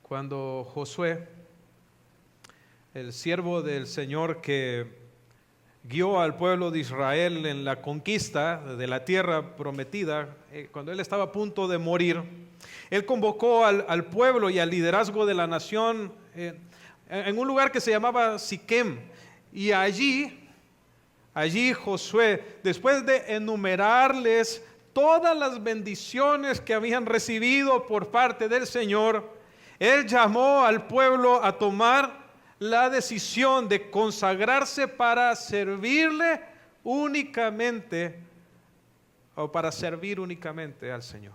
cuando Josué, el siervo del Señor que guió al pueblo de Israel en la conquista de la tierra prometida, cuando él estaba a punto de morir, él convocó al pueblo y al liderazgo de la nación en un lugar que se llamaba Siquem, y allí Josué, después de enumerarles todas las bendiciones que habían recibido por parte del Señor, él llamó al pueblo a tomar la decisión de consagrarse para servirle únicamente, o para servir únicamente al Señor.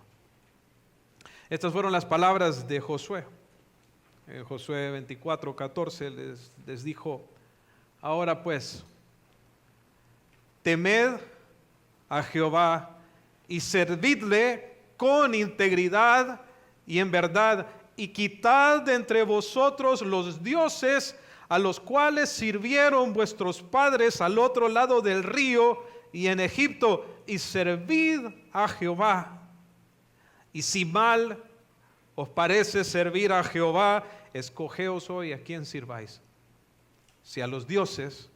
Estas fueron las palabras de Josué. En Josué 24:14 les dijo: ahora pues, temed a Jehová y servidle con integridad y en verdad, y quitad de entre vosotros los dioses a los cuales sirvieron vuestros padres al otro lado del río y en Egipto, y servid a Jehová. Y si mal os parece servir a Jehová, escogeos hoy a quién sirváis, si a los dioses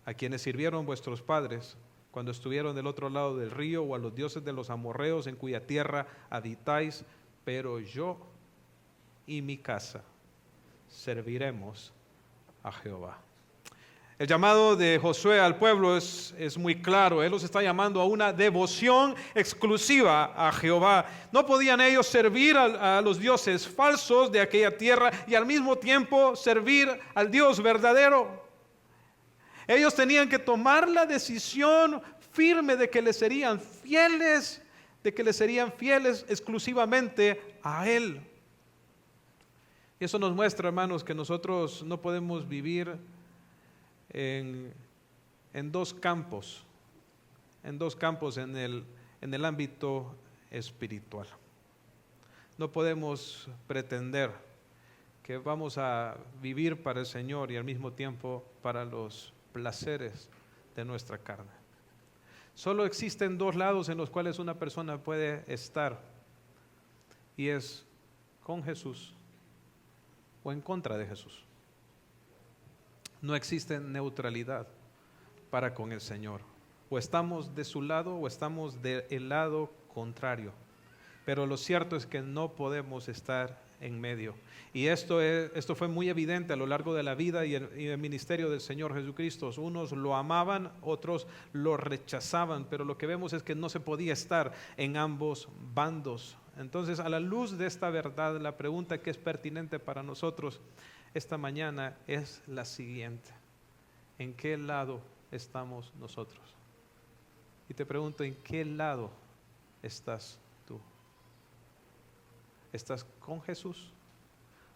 a quienes sirvieron vuestros padres cuando estuvieron del otro lado del río, o a los dioses de los amorreos en cuya tierra habitáis, pero yo y mi casa serviremos a Jehová. El llamado de Josué al pueblo es muy claro. Él los está llamando a una devoción exclusiva a Jehová. No podían ellos servir a los dioses falsos de aquella tierra y al mismo tiempo servir al Dios verdadero. Ellos tenían que tomar la decisión firme de que les serían fieles, exclusivamente a Él. Y eso nos muestra, hermanos, que nosotros no podemos vivir en dos campos en el ámbito espiritual. No podemos pretender que vamos a vivir para el Señor y al mismo tiempo para los placeres de nuestra carne. Solo existen dos lados en los cuales una persona puede estar, y es con Jesús o en contra de Jesús. No existe neutralidad para con el Señor. O estamos de su lado o estamos del lado contrario. Pero lo cierto es que no podemos estar en medio. Y esto fue muy evidente a lo largo de la vida y el ministerio del Señor Jesucristo. Unos lo amaban, otros lo rechazaban, pero lo que vemos es que no se podía estar en ambos bandos. Entonces, a la luz de esta verdad, la pregunta que es pertinente para nosotros esta mañana es la siguiente: ¿en qué lado estamos nosotros? Y te pregunto, ¿en qué lado estás tú? ¿Estás con Jesús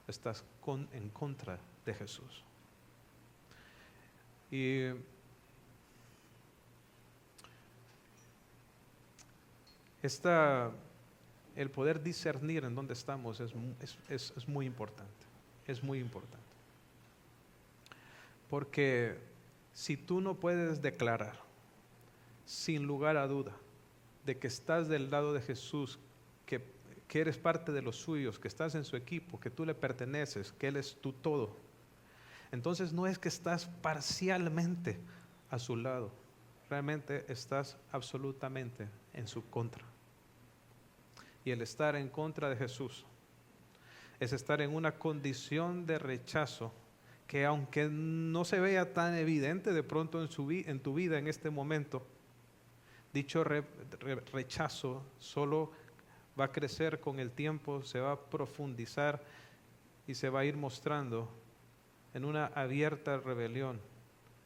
o estás en contra de Jesús? Y el poder discernir en dónde estamos es muy importante. Es muy importante. Porque si tú no puedes declarar sin lugar a duda de que estás del lado de Jesús, que eres parte de los suyos, que estás en su equipo, que tú le perteneces, que Él es tu todo, entonces no es que estás parcialmente a su lado, realmente estás absolutamente en su contra. Y el estar en contra de Jesús es estar en una condición de rechazo que, aunque no se vea tan evidente de pronto en tu vida en este momento, dicho rechazo solo va a crecer con el tiempo, se va a profundizar y se va a ir mostrando en una abierta rebelión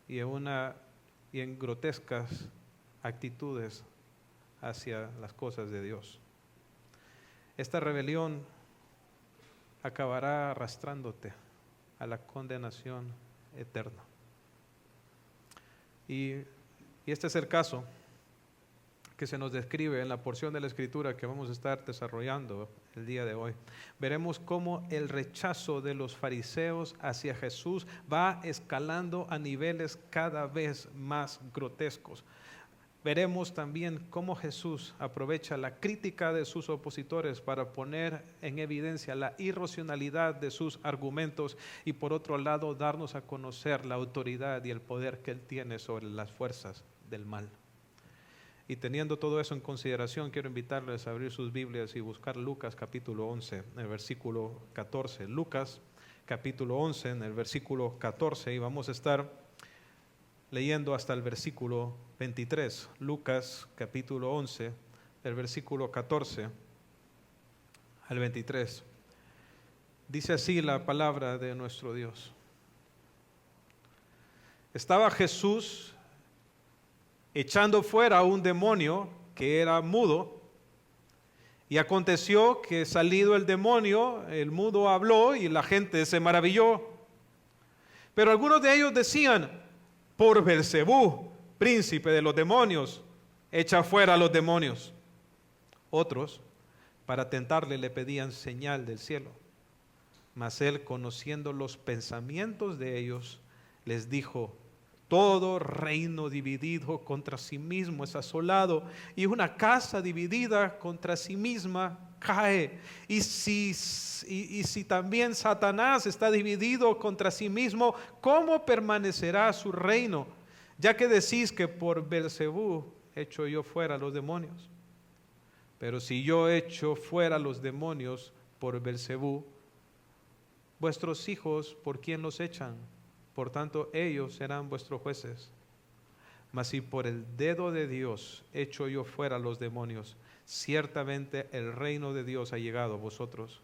y en grotescas actitudes hacia las cosas de Dios. Esta rebelión acabará arrastrándote a la condenación eterna. Y este es el caso que se nos describe en la porción de la Escritura que vamos a estar desarrollando el día de hoy. Veremos cómo el rechazo de los fariseos hacia Jesús va escalando a niveles cada vez más grotescos. veremos también cómo Jesús aprovecha la crítica de sus opositores para poner en evidencia la irracionalidad de sus argumentos y por otro lado darnos a conocer la autoridad y el poder que Él tiene sobre las fuerzas del mal. Y teniendo todo eso en consideración, quiero invitarles a abrir sus Biblias y buscar Lucas capítulo 11, en el versículo 14. Lucas capítulo 11, en el versículo 14, y vamos a estar leyendo hasta el versículo 23. Lucas capítulo 11, del versículo 14 al 23. Dice así la palabra de nuestro Dios. Estaba Jesús echando fuera a un demonio que era mudo, y aconteció que salido el demonio, el mudo habló y la gente se maravilló. Pero algunos de ellos decían: por Beelzebú, príncipe de los demonios, echa fuera a los demonios. Otros, para tentarle, le pedían señal del cielo. Mas él, conociendo los pensamientos de ellos, les dijo: todo reino dividido contra sí mismo es asolado, y una casa dividida contra sí misma cae. Y si también Satanás está dividido contra sí mismo, ¿cómo permanecerá su reino? Ya que decís que por Beelzebú echo yo fuera a los demonios. Pero si yo echo fuera a los demonios por Beelzebú, vuestros hijos, ¿por quién los echan? Por tanto, ellos serán vuestros jueces. Mas si por el dedo de Dios echo yo fuera a los demonios, ciertamente el reino de Dios ha llegado a vosotros.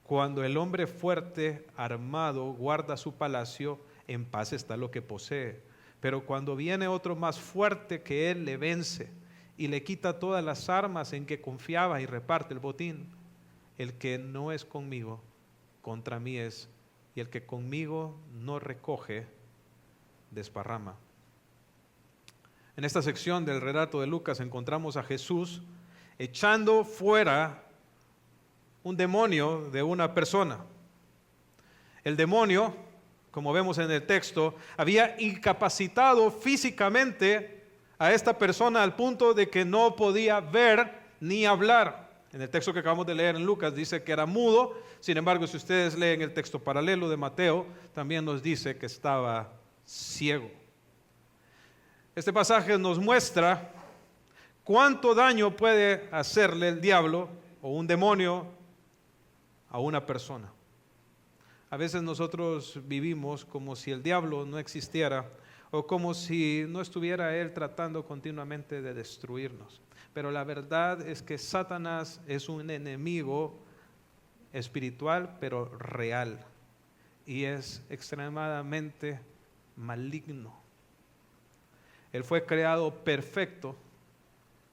Cuando el hombre fuerte, armado, guarda su palacio, en paz está lo que posee. Pero cuando viene otro más fuerte que él, le vence y le quita todas las armas en que confiaba y reparte el botín. El que no es conmigo, contra mí es, y el que conmigo no recoge, desparrama. En esta sección del relato de Lucas encontramos a Jesús echando fuera un demonio de una persona. El demonio, como vemos en el texto, había incapacitado físicamente a esta persona al punto de que no podía ver ni hablar. En el texto que acabamos de leer en Lucas dice que era mudo. Sin embargo, si ustedes leen el texto paralelo de Mateo, también nos dice que estaba ciego. Este pasaje nos muestra cuánto daño puede hacerle el diablo o un demonio a una persona. A veces nosotros vivimos como si el diablo no existiera o como si no estuviera él tratando continuamente de destruirnos. Pero la verdad es que Satanás es un enemigo espiritual, pero real, y es extremadamente maligno. Él fue creado perfecto,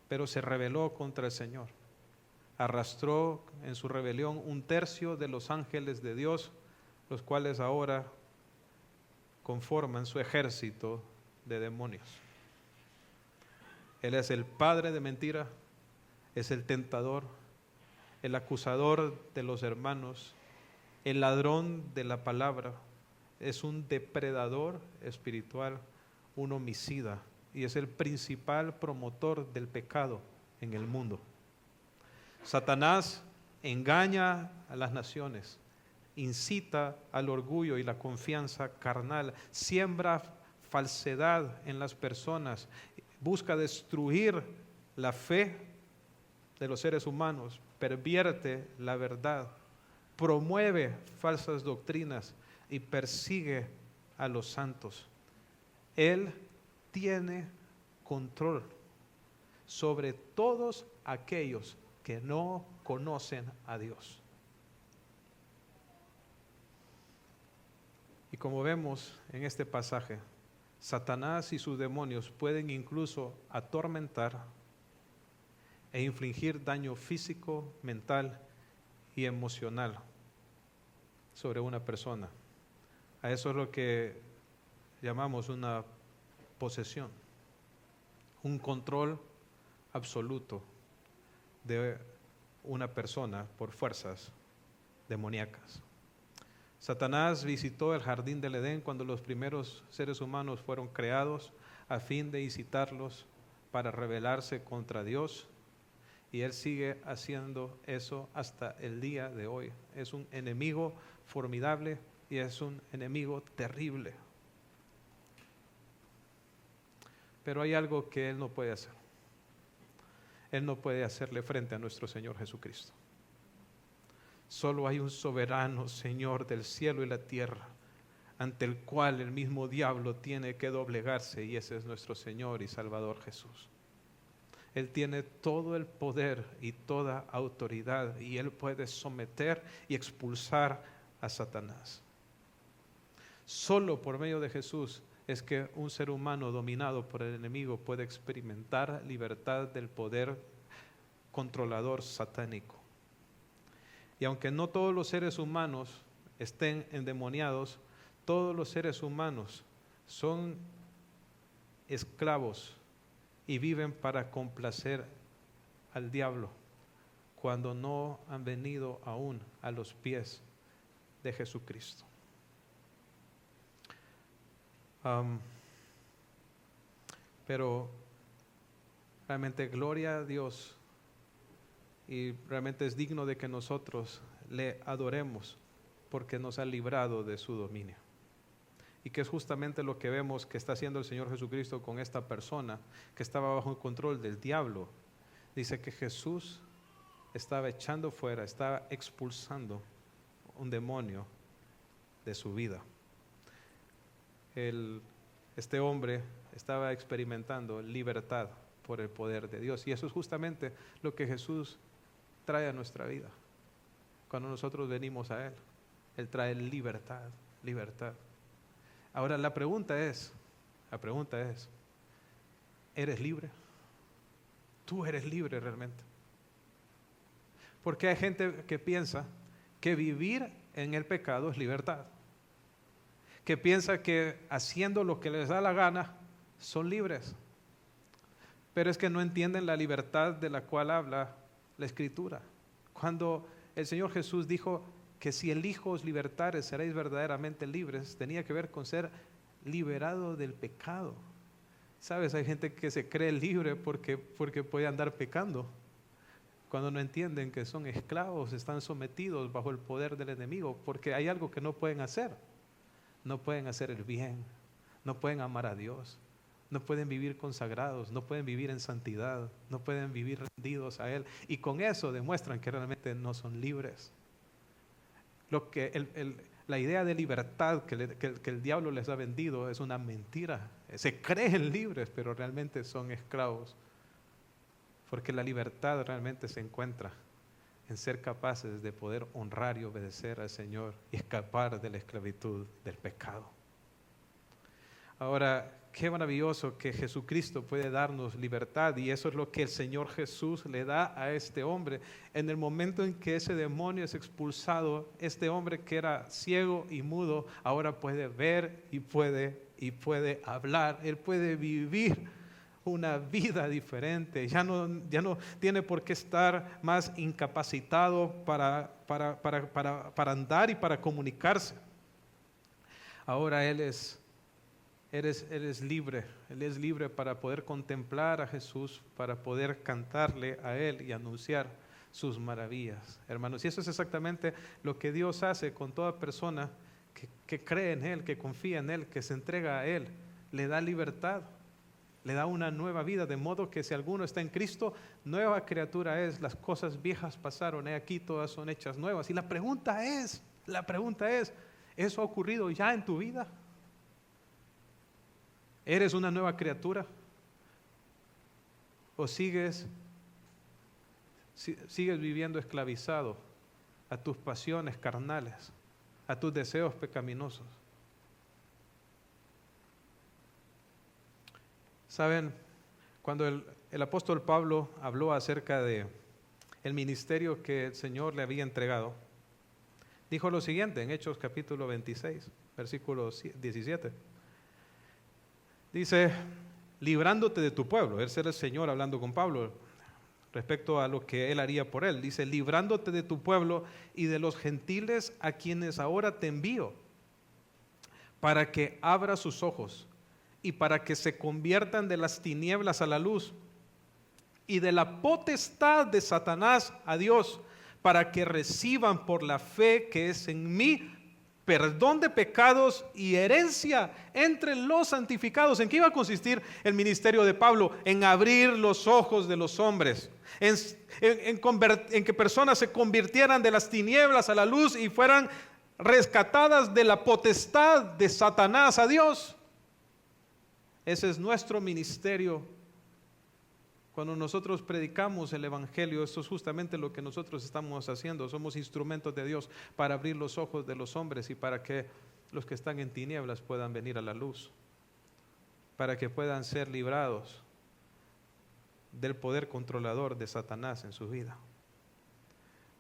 pero se rebeló contra el Señor. Arrastró en su rebelión 1/3 de los ángeles de Dios, los cuales ahora conforman su ejército de demonios. Él es el padre de mentira, es el tentador, el acusador de los hermanos, el ladrón de la palabra, es un depredador espiritual, un homicida, y es el principal promotor del pecado en el mundo. Satanás engaña a las naciones, incita al orgullo y la confianza carnal, siembra falsedad en las personas, busca destruir la fe de los seres humanos, pervierte la verdad, promueve falsas doctrinas y persigue a los santos. Él tiene control sobre todos aquellos que no conocen a Dios. Y como vemos en este pasaje, Satanás y sus demonios pueden incluso atormentar e infligir daño físico, mental y emocional sobre una persona. A eso es lo que llamamos una posesión, un control absoluto de una persona por fuerzas demoníacas. Satanás visitó el jardín del Edén cuando los primeros seres humanos fueron creados a fin de incitarlos para rebelarse contra Dios, y él sigue haciendo eso hasta el día de hoy. Es un enemigo formidable y es un enemigo terrible. Pero hay algo que él no puede hacer. Él no puede hacerle frente a nuestro Señor Jesucristo. Solo hay un soberano Señor del cielo y la tierra, ante el cual el mismo diablo tiene que doblegarse, y ese es nuestro Señor y Salvador Jesús. Él tiene todo el poder y toda autoridad, y Él puede someter y expulsar a Satanás. Solo por medio de Jesús es que un ser humano dominado por el enemigo puede experimentar libertad del poder controlador satánico. Y aunque no todos los seres humanos estén endemoniados, todos los seres humanos son esclavos y viven para complacer al diablo cuando no han venido aún a los pies de Jesucristo. Pero realmente gloria a Dios, y realmente es digno de que nosotros le adoremos porque nos ha librado de su dominio. Y que es justamente lo que vemos que está haciendo el Señor Jesucristo con esta persona que estaba bajo el control del diablo. Dice que Jesús estaba echando fuera, estaba expulsando un demonio de su vida. Este hombre estaba experimentando libertad por el poder de Dios, y eso es justamente lo que Jesús trae a nuestra vida. Cuando nosotros venimos a Él, Él trae libertad, libertad. Ahora la pregunta es, ¿eres libre? ¿Tú eres libre realmente? Porque hay gente que piensa que vivir en el pecado es libertad, que piensa que haciendo lo que les da la gana son libres, pero es que no entienden la libertad de la cual habla la Escritura. Cuando el Señor Jesús dijo que si el Hijo os libertare seréis verdaderamente libres, tenía que ver con ser liberado del pecado. Sabes, hay gente que se cree libre porque puede andar pecando, cuando no entienden que son esclavos, están sometidos bajo el poder del enemigo, porque hay algo que no pueden hacer. No pueden hacer el bien, no pueden amar a Dios, no pueden vivir consagrados, no pueden vivir en santidad, no pueden vivir rendidos a Él, y con eso demuestran que realmente no son libres. La idea de libertad que el diablo les ha vendido es una mentira. Se creen libres, pero realmente son esclavos, porque la libertad realmente se encuentra en ser capaces de poder honrar y obedecer al Señor y escapar de la esclavitud del pecado. Ahora, qué maravilloso que Jesucristo puede darnos libertad, y eso es lo que el Señor Jesús le da a este hombre. En el momento en que ese demonio es expulsado, este hombre que era ciego y mudo, ahora puede ver y puede hablar. Él puede vivir una vida diferente. Ya no tiene por qué estar más incapacitado para andar y para comunicarse. Ahora Él es libre. Él es libre para poder contemplar a Jesús, para poder cantarle a Él y anunciar sus maravillas, hermanos. Y eso es exactamente lo que Dios hace con toda persona que cree en Él, que confía en Él, que se entrega a Él. Le da libertad, le da una nueva vida, de modo que si alguno está en Cristo, nueva criatura es. Las cosas viejas pasaron, aquí todas son hechas nuevas. Y la pregunta es, ¿eso ha ocurrido ya en tu vida? ¿Eres una nueva criatura? ¿O sigues viviendo esclavizado a tus pasiones carnales, a tus deseos pecaminosos? Saben, cuando el apóstol Pablo habló acerca de el ministerio que el Señor le había entregado, dijo lo siguiente en Hechos capítulo 26, versículo 17. Dice, librándote de tu pueblo. Ese era el Señor hablando con Pablo respecto a lo que Él haría por él. Dice, librándote de tu pueblo y de los gentiles a quienes ahora te envío, para que abra sus ojos y para que se conviertan de las tinieblas a la luz y de la potestad de Satanás a Dios, para que reciban por la fe que es en mí perdón de pecados y herencia entre los santificados. ¿En qué iba a consistir el ministerio de Pablo? En abrir los ojos de los hombres, en que personas se convirtieran de las tinieblas a la luz y fueran rescatadas de la potestad de Satanás a Dios. Ese es nuestro ministerio. Cuando nosotros predicamos el Evangelio, esto es justamente lo que nosotros estamos haciendo. Somos instrumentos de Dios para abrir los ojos de los hombres y para que los que están en tinieblas puedan venir a la luz, para que puedan ser librados del poder controlador de Satanás en su vida.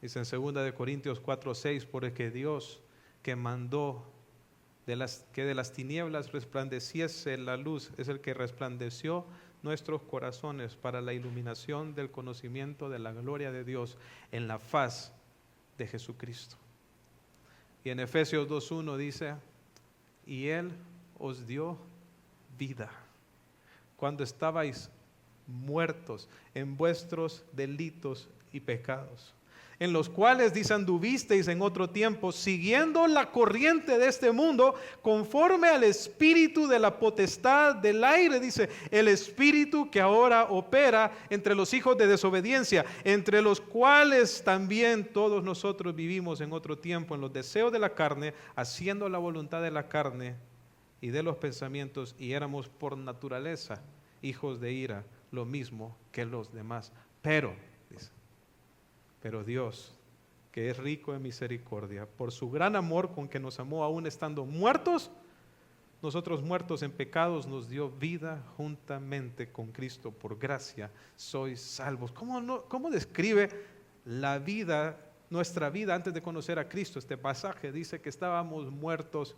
Dice en 2 Corintios 4:6, porque Dios que mandó que de las tinieblas resplandeciese la luz, es el que resplandeció nuestros corazones para la iluminación del conocimiento de la gloria de Dios en la faz de Jesucristo. Y en Efesios 2:1 dice, y Él os dio vida cuando estabais muertos en vuestros delitos y pecados, en los cuales, dice, anduvisteis en otro tiempo, siguiendo la corriente de este mundo, conforme al espíritu de la potestad del aire, dice, el espíritu que ahora opera entre los hijos de desobediencia, entre los cuales también todos nosotros vivimos en otro tiempo, en los deseos de la carne, haciendo la voluntad de la carne y de los pensamientos, y éramos por naturaleza hijos de ira, lo mismo que los demás. Pero Dios, que es rico en misericordia, por su gran amor con que nos amó aún estando muertos, nosotros muertos en pecados, nos dio vida juntamente con Cristo. Por gracia sois salvos. ¿Cómo describe la vida, nuestra vida antes de conocer a Cristo? Este pasaje dice que estábamos muertos,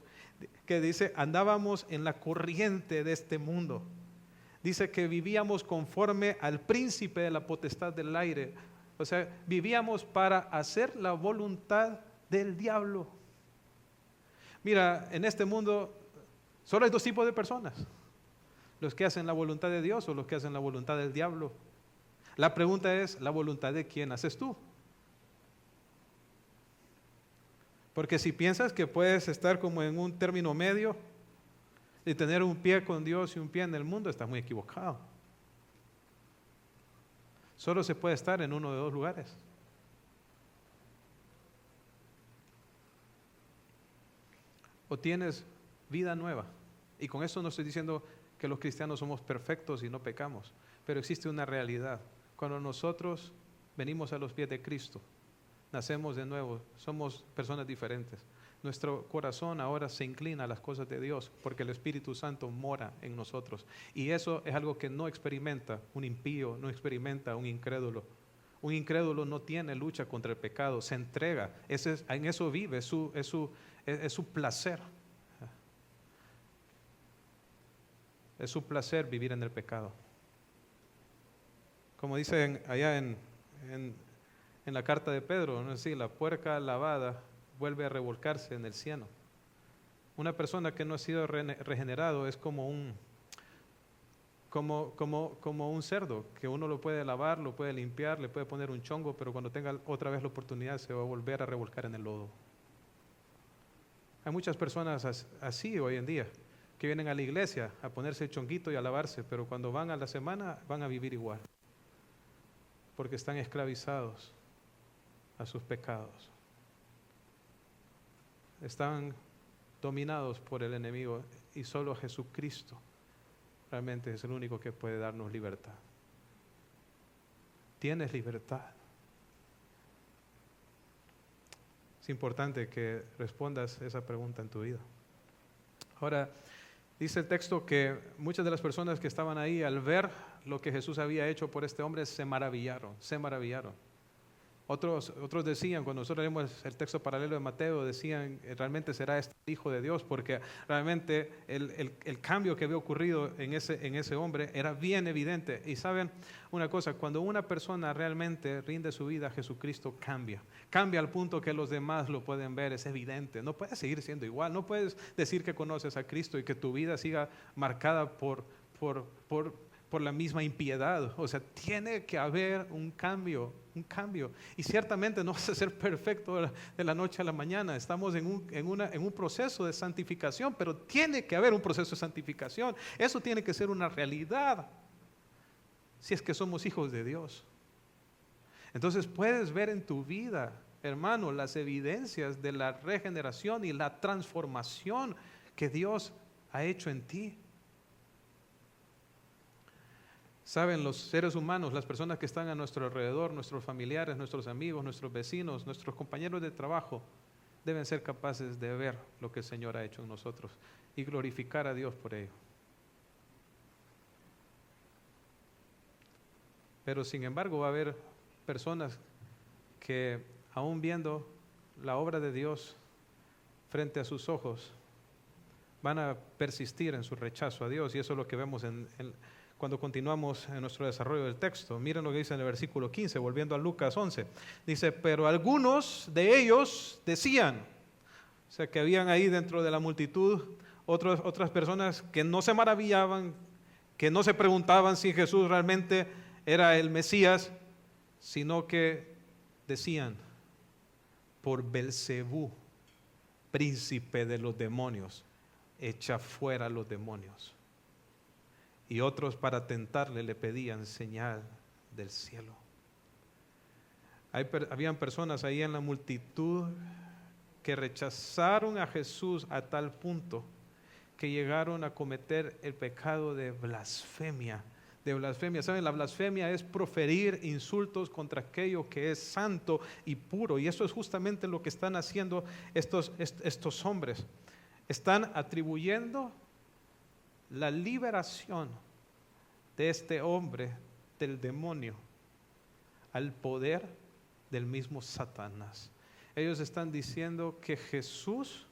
que dice andábamos en la corriente de este mundo. Dice que vivíamos conforme al príncipe de la potestad del aire. O sea, vivíamos para hacer la voluntad del diablo. Mira, en este mundo solo hay dos tipos de personas: los que hacen la voluntad de Dios o los que hacen la voluntad del diablo. La pregunta es, ¿la voluntad de quién haces tú? Porque si piensas que puedes estar como en un término medio y tener un pie con Dios y un pie en el mundo, estás muy equivocado. Solo se puede estar en uno de dos lugares. O tienes vida nueva. Y con eso no estoy diciendo que los cristianos somos perfectos y no pecamos, pero existe una realidad. Cuando nosotros venimos a los pies de Cristo, nacemos de nuevo, somos personas diferentes. Nuestro corazón ahora se inclina a las cosas de Dios porque el Espíritu Santo mora en nosotros. Y eso es algo que no experimenta un impío, no experimenta un incrédulo. Un incrédulo no tiene lucha contra el pecado, se entrega. En eso vive, es su placer. Es su placer vivir en el pecado. Como dice allá en la carta de Pedro, ¿no? Sí, la puerca lavada vuelve a revolcarse en el cieno. Una persona que no ha sido regenerado es como un cerdo, que uno lo puede lavar, lo puede limpiar, le puede poner un chongo, pero cuando tenga otra vez la oportunidad se va a volver a revolcar en el lodo. Hay muchas personas así hoy en día, que vienen a la iglesia a ponerse el chonguito y a lavarse, pero cuando van a la semana van a vivir igual, porque están esclavizados a sus pecados. Están dominados por el enemigo y solo Jesucristo realmente es el único que puede darnos libertad. Tienes libertad. Es importante que respondas esa pregunta en tu vida. Ahora, dice el texto que muchas de las personas que estaban ahí al ver lo que Jesús había hecho por este hombre se maravillaron. Otros decían, cuando nosotros leemos el texto paralelo de Mateo, decían, realmente será este el Hijo de Dios, porque realmente el cambio que había ocurrido en ese hombre era bien evidente. Y saben una cosa, cuando una persona realmente rinde su vida a Jesucristo, cambia al punto que los demás lo pueden ver, es evidente. No puedes seguir siendo igual, no puedes decir que conoces a Cristo y que tu vida siga marcada por la misma impiedad. O sea, tiene que haber un cambio. Y ciertamente no vas a ser perfecto de la noche a la mañana. Estamos en un proceso de santificación, pero tiene que haber un proceso de santificación. Eso tiene que ser una realidad si es que somos hijos de Dios. Entonces puedes ver en tu vida, hermano, las evidencias de la regeneración y la transformación que Dios ha hecho en ti. Saben, los seres humanos, las personas que están a nuestro alrededor, nuestros familiares, nuestros amigos, nuestros vecinos, nuestros compañeros de trabajo, deben ser capaces de ver lo que el Señor ha hecho en nosotros y glorificar a Dios por ello. Pero sin embargo va a haber personas que aún viendo la obra de Dios frente a sus ojos, van a persistir en su rechazo a Dios, y eso es lo que vemos cuando continuamos en nuestro desarrollo del texto. Miren lo que dice en el versículo 15, volviendo a Lucas 11. Dice, pero algunos de ellos decían, o sea que habían ahí dentro de la multitud otras personas que no se maravillaban, que no se preguntaban si Jesús realmente era el Mesías, sino que decían, por Belcebú, príncipe de los demonios, echa fuera a los demonios. Y otros para tentarle le pedían señal del cielo. Habían personas ahí en la multitud que rechazaron a Jesús a tal punto que llegaron a cometer el pecado de blasfemia. ¿Saben? La blasfemia es proferir insultos contra aquello que es santo y puro. Y eso es justamente lo que están haciendo estos hombres. Están atribuyendo la liberación de este hombre del demonio al poder del mismo Satanás. Ellos están diciendo que Jesús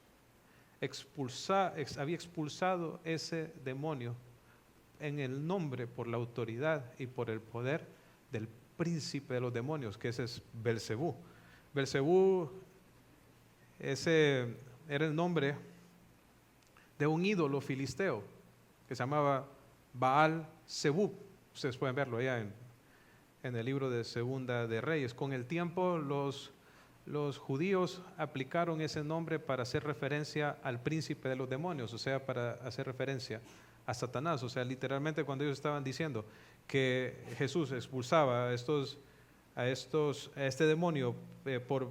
había expulsado ese demonio en el nombre, por la autoridad y por el poder del príncipe de los demonios, que ese es Belcebú. Belcebú, ese era el nombre de un ídolo filisteo que se llamaba Baal Zebub. Ustedes pueden verlo allá en el libro de Segunda de Reyes. Con el tiempo los judíos aplicaron ese nombre para hacer referencia al príncipe de los demonios, o sea, para hacer referencia a Satanás. O sea, literalmente cuando ellos estaban diciendo que Jesús expulsaba a este demonio por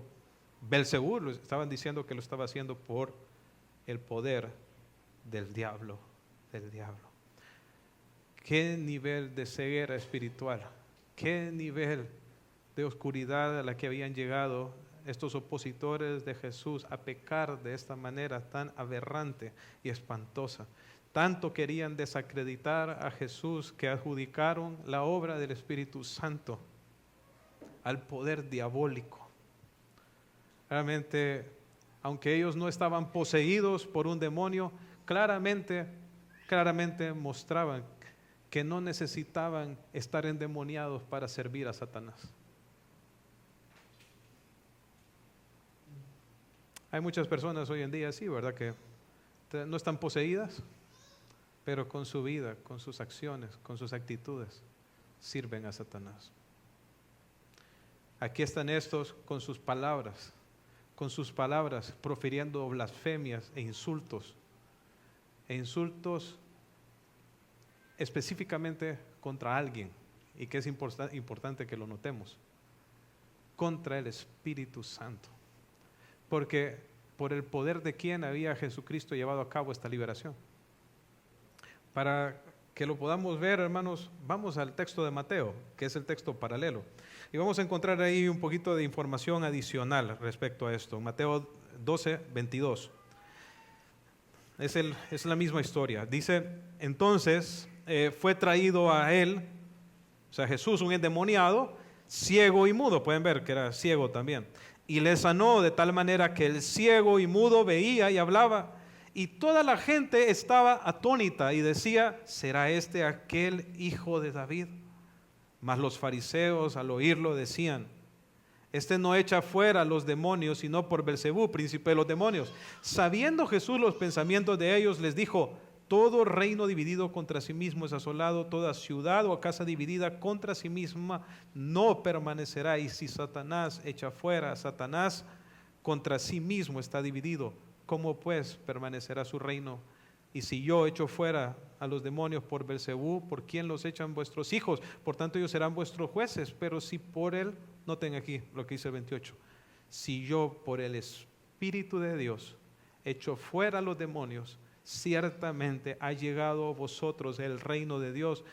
Belcebú, estaban diciendo que lo estaba haciendo por el poder del diablo. Qué nivel de ceguera espiritual, qué nivel de oscuridad a la que habían llegado estos opositores de Jesús a pecar de esta manera tan aberrante y espantosa. Tanto querían desacreditar a Jesús que adjudicaron la obra del Espíritu Santo al poder diabólico. Realmente, aunque ellos no estaban poseídos por un demonio, claramente mostraban que no necesitaban estar endemoniados para servir a Satanás. Hay muchas personas hoy en día así, ¿verdad? Que no están poseídas, pero con su vida, con sus acciones, con sus actitudes, sirven a Satanás. Aquí están estos con sus palabras, profiriendo blasfemias e insultos específicamente contra alguien, y que es importante que lo notemos, contra el Espíritu Santo. Porque por el poder de quién había Jesucristo llevado a cabo esta liberación. Para que lo podamos ver, hermanos, vamos al texto de Mateo, que es el texto paralelo. Y vamos a encontrar ahí un poquito de información adicional respecto a esto. Mateo 12, 22. Es la misma historia. Dice, entonces fue traído a él, o sea, Jesús, un endemoniado, ciego y mudo, pueden ver que era ciego también, y le sanó de tal manera que el ciego y mudo veía y hablaba, y toda la gente estaba atónita y decía, ¿será este aquel hijo de David? Mas los fariseos al oírlo decían, este no echa fuera a los demonios, sino por Belcebú, príncipe de los demonios. Sabiendo Jesús los pensamientos de ellos, les dijo, todo reino dividido contra sí mismo es asolado, toda ciudad o casa dividida contra sí misma no permanecerá. Y si Satanás echa fuera a Satanás, contra sí mismo está dividido. ¿Cómo pues permanecerá su reino? Y si yo echo fuera a los demonios por Belcebú, ¿por quién los echan vuestros hijos? Por tanto ellos serán vuestros jueces. Pero si por él, noten aquí lo que dice el 28, si yo por el Espíritu de Dios echo fuera a los demonios, ciertamente ha llegado a vosotros el reino de Dios.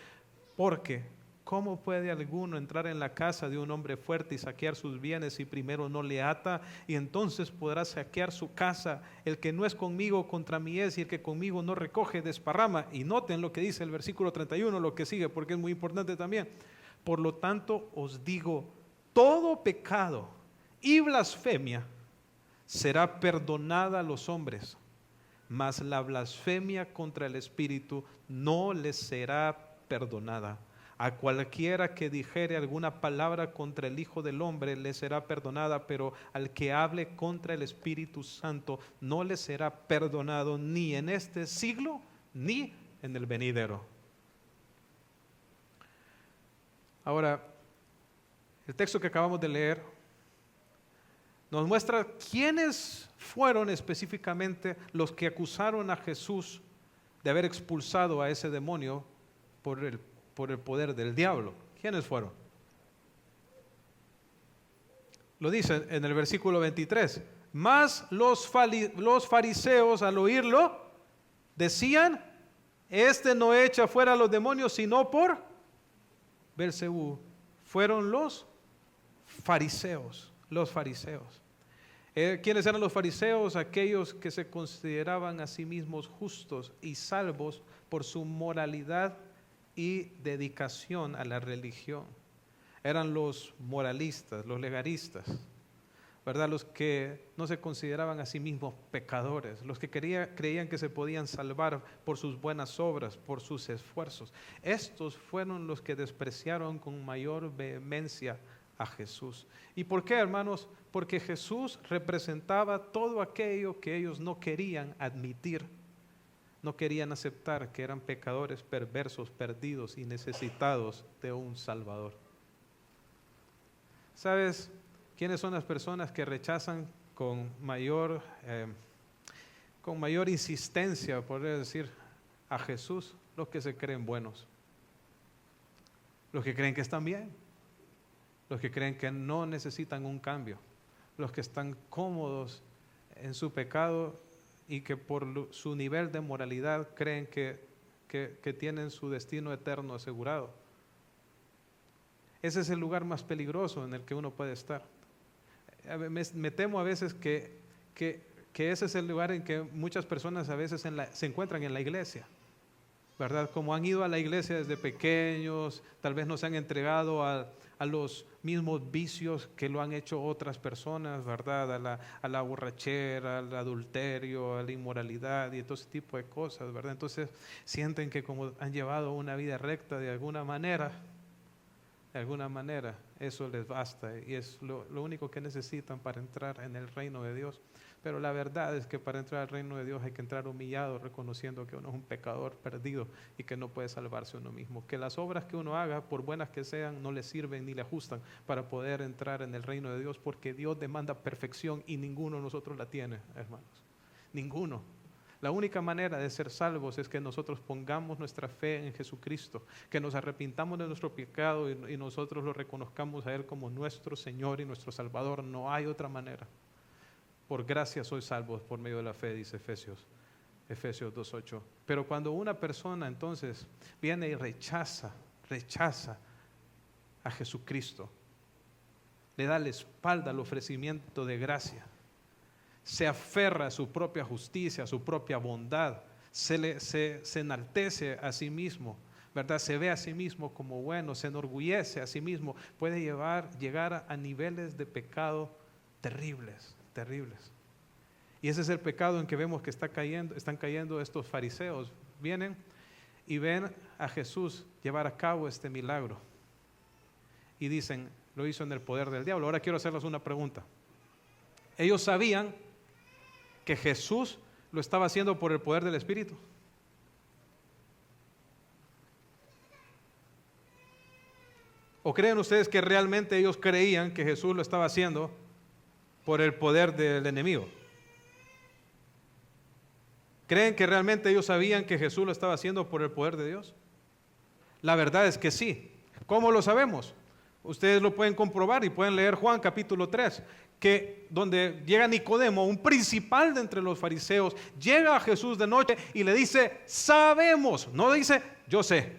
Porque ¿cómo puede alguno entrar en la casa de un hombre fuerte y saquear sus bienes si primero no le ata? Y entonces podrá saquear su casa. El que no es conmigo, contra mí es, y el que conmigo no recoge, desparrama. Y noten lo que dice el versículo 31, lo que sigue, porque es muy importante también. Por lo tanto os digo, todo pecado y blasfemia será perdonada a los hombres, mas la blasfemia contra el Espíritu no les será perdonada. A cualquiera que dijere alguna palabra contra el Hijo del Hombre le será perdonada, pero al que hable contra el Espíritu Santo no le será perdonado ni en este siglo ni en el venidero. Ahora, el texto que acabamos de leer nos muestra quiénes fueron específicamente los que acusaron a Jesús de haber expulsado a ese demonio por el poder del diablo. ¿Quiénes fueron? Lo dice en el versículo 23. Mas los fariseos al oírlo decían, este no echa fuera a los demonios sino por Belcebú. Fueron los fariseos. ¿Quiénes eran los fariseos? Aquellos que se consideraban a sí mismos justos y salvos por su moralidad y dedicación a la religión. Eran los moralistas, los legalistas, ¿verdad? Los que no se consideraban a sí mismos pecadores, los que creían que se podían salvar por sus buenas obras, por sus esfuerzos. Estos fueron los que despreciaron con mayor vehemencia a Jesús. ¿Y por qué, hermanos? Porque Jesús representaba todo aquello que ellos no querían admitir. No querían aceptar que eran pecadores perversos, perdidos y necesitados de un Salvador. ¿Sabes quiénes son las personas que rechazan con mayor insistencia, podría decir, a Jesús? Los que se creen buenos, los que creen que están bien, los que creen que no necesitan un cambio, los que están cómodos en su pecado y que por su nivel de moralidad creen que tienen su destino eterno asegurado. Ese es el lugar más peligroso en el que uno puede estar. Me temo a veces que ese es el lugar en que muchas personas a veces se encuentran en la iglesia, ¿verdad? Como han ido a la iglesia desde pequeños, tal vez no se han entregado a los mismos vicios que lo han hecho otras personas, ¿verdad? A la borrachera, al adulterio, a la inmoralidad y todo ese tipo de cosas, ¿verdad? Entonces sienten que como han llevado una vida recta de alguna manera, eso les basta y es lo único que necesitan para entrar en el reino de Dios. Pero la verdad es que para entrar al reino de Dios hay que entrar humillado, reconociendo que uno es un pecador perdido y que no puede salvarse uno mismo. Que las obras que uno haga, por buenas que sean, no le sirven ni le ajustan para poder entrar en el reino de Dios, porque Dios demanda perfección y ninguno de nosotros la tiene, hermanos. Ninguno. La única manera de ser salvos es que nosotros pongamos nuestra fe en Jesucristo, que nos arrepintamos de nuestro pecado y nosotros lo reconozcamos a Él como nuestro Señor y nuestro Salvador. No hay otra manera. Por gracia sois salvos por medio de la fe, dice Efesios 2:8. Pero cuando una persona entonces viene y rechaza a Jesucristo, le da la espalda al ofrecimiento de gracia, se aferra a su propia justicia, a su propia bondad, se enaltece a sí mismo, ¿verdad? Se ve a sí mismo como bueno, se enorgullece a sí mismo, puede llegar a niveles de pecado terribles, terribles. Y ese es el pecado en que vemos que están cayendo estos fariseos. Vienen y ven a Jesús llevar a cabo este milagro y dicen, lo hizo en el poder del diablo. Ahora quiero hacerles una pregunta. Ellos sabían que Jesús lo estaba haciendo por el poder del Espíritu. ¿O creen ustedes que realmente ellos creían que Jesús lo estaba haciendo por el poder del enemigo? ¿Creen que realmente ellos sabían que Jesús lo estaba haciendo por el poder de Dios? La verdad es que sí. ¿Cómo lo sabemos? Ustedes lo pueden comprobar y pueden leer Juan capítulo 3, que donde llega Nicodemo, un principal de entre los fariseos, llega a Jesús de noche y le dice, sabemos, no dice yo sé,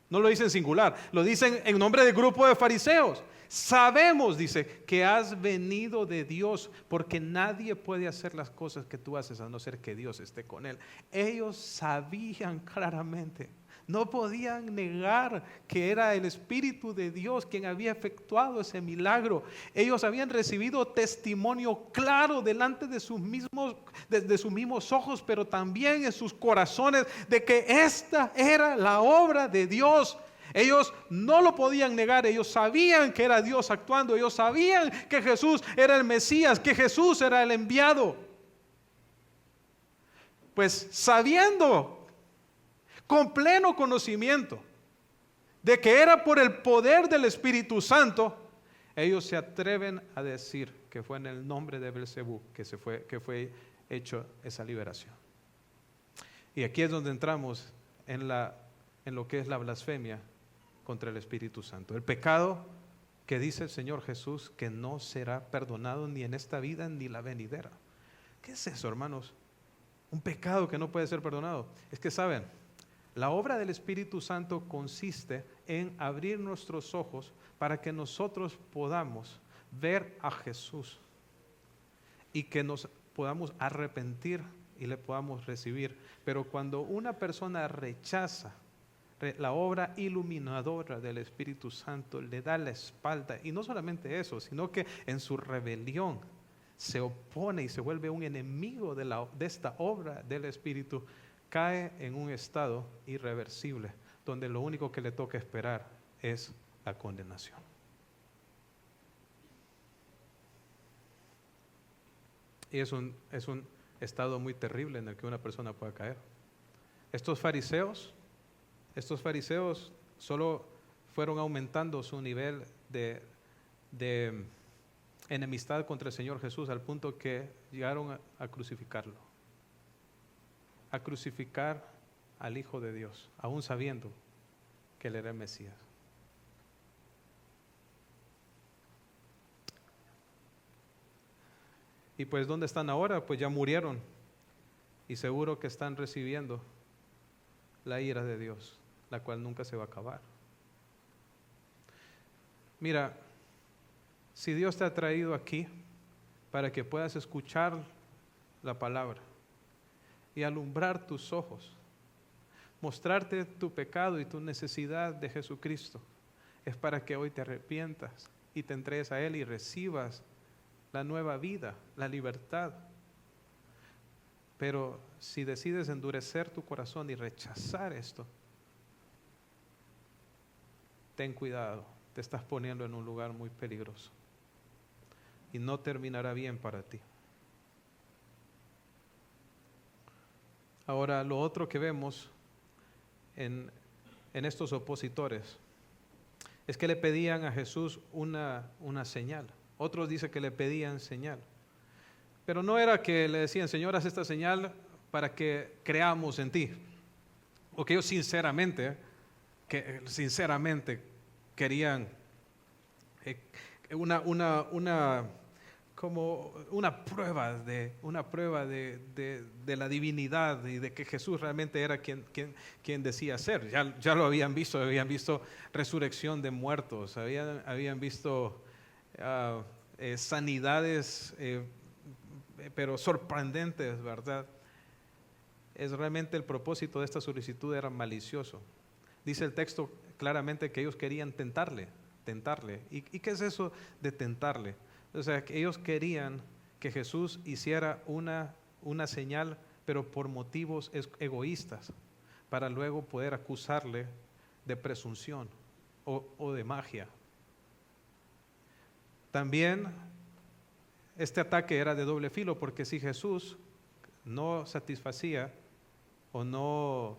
no lo dice en singular, lo dicen en nombre del grupo de fariseos. Sabemos, dice, que has venido de Dios, porque nadie puede hacer las cosas que tú haces a no ser que Dios esté con él. Ellos sabían claramente, no podían negar que era el Espíritu de Dios quien había efectuado ese milagro. Ellos habían recibido testimonio claro delante de sus mismos ojos, pero también en sus corazones, de que esta era la obra de Dios. Ellos no lo podían negar, ellos sabían que era Dios actuando, ellos sabían que Jesús era el Mesías, que Jesús era el enviado. Pues sabiendo, con pleno conocimiento de que era por el poder del Espíritu Santo, ellos se atreven a decir que fue en el nombre de Belcebú que fue hecho esa liberación. Y aquí es donde entramos en lo que es la blasfemia contra el Espíritu Santo. El pecado que dice el Señor Jesús que no será perdonado ni en esta vida ni la venidera. ¿Qué es eso, hermanos? Un pecado que no puede ser perdonado. Es que saben, la obra del Espíritu Santo consiste en abrir nuestros ojos para que nosotros podamos ver a Jesús y que nos podamos arrepentir y le podamos recibir. Pero cuando una persona rechaza la obra iluminadora del Espíritu Santo, le da la espalda, y no solamente eso, sino que en su rebelión se opone y se vuelve un enemigo de esta obra del Espíritu, cae en un estado irreversible, donde lo único que le toca esperar es la condenación. Y es un estado muy terrible en el que una persona pueda caer. Estos fariseos solo fueron aumentando su nivel de enemistad contra el Señor Jesús, al punto que llegaron a crucificarlo, a crucificar al Hijo de Dios, aún sabiendo que él era el Mesías. Y pues ¿dónde están ahora? Pues ya murieron y seguro que están recibiendo la ira de Dios, la cual nunca se va a acabar. Mira, si Dios te ha traído aquí para que puedas escuchar la palabra y alumbrar tus ojos, mostrarte tu pecado y tu necesidad de Jesucristo, es para que hoy te arrepientas y te entregues a Él y recibas la nueva vida, la libertad. Pero si decides endurecer tu corazón y rechazar esto, ten cuidado, te estás poniendo en un lugar muy peligroso y no terminará bien para ti. Ahora, lo otro que vemos en estos opositores es que le pedían a Jesús una señal. Otros dicen que le pedían señal. Pero no era que le decían, Señor, haz esta señal para que creamos en ti. O que ellos sinceramente querían una prueba de la divinidad y de que Jesús realmente era quien decía ser. Ya lo habían visto resurrección de muertos, habían visto sanidades, pero sorprendentes, ¿verdad? Realmente el propósito de esta solicitud era malicioso. Dice el texto claramente que ellos querían tentarle. ¿Y qué es eso de tentarle? O sea, que ellos querían que Jesús hiciera una señal, pero por motivos egoístas, para luego poder acusarle de presunción o de magia. También este ataque era de doble filo, porque si Jesús no satisfacía o no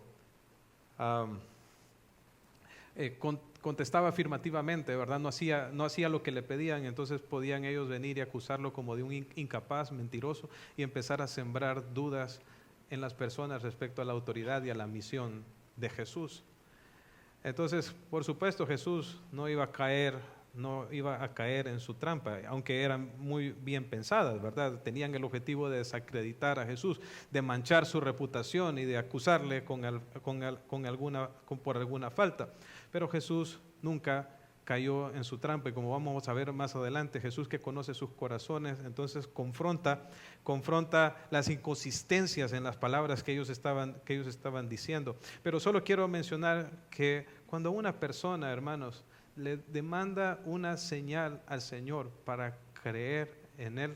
contestaba afirmativamente, ¿verdad? No hacía lo que le pedían, entonces podían ellos venir y acusarlo como de un incapaz, mentiroso, y empezar a sembrar dudas en las personas respecto a la autoridad y a la misión de Jesús. Entonces, por supuesto, Jesús no iba a caer en su trampa, aunque eran muy bien pensadas, ¿verdad? Tenían el objetivo de desacreditar a Jesús, de manchar su reputación y de acusarle por alguna falta. Pero Jesús nunca cayó en su trampa, y como vamos a ver más adelante, Jesús, que conoce sus corazones, entonces confronta las inconsistencias en las palabras que ellos estaban diciendo. Pero solo quiero mencionar que cuando una persona, hermanos, le demanda una señal al Señor para creer en Él,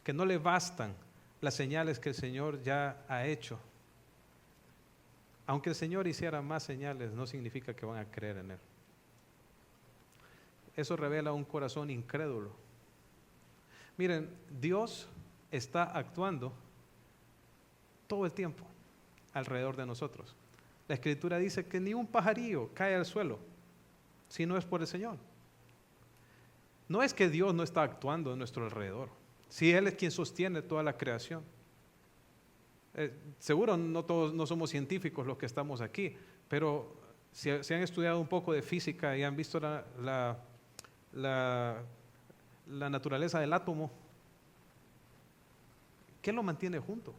que no le bastan las señales que el Señor ya ha hecho. Aunque el Señor hiciera más señales, no significa que van a creer en Él. Eso revela un corazón incrédulo. Miren, Dios está actuando todo el tiempo alrededor de nosotros. La Escritura dice que ni un pajarillo cae al suelo si no es por el Señor. No es que Dios no está actuando en nuestro alrededor, si Él es quien sostiene toda la creación. Seguro no somos científicos los que estamos aquí, pero si han estudiado un poco de física y han visto la naturaleza del átomo, ¿qué lo mantiene junto?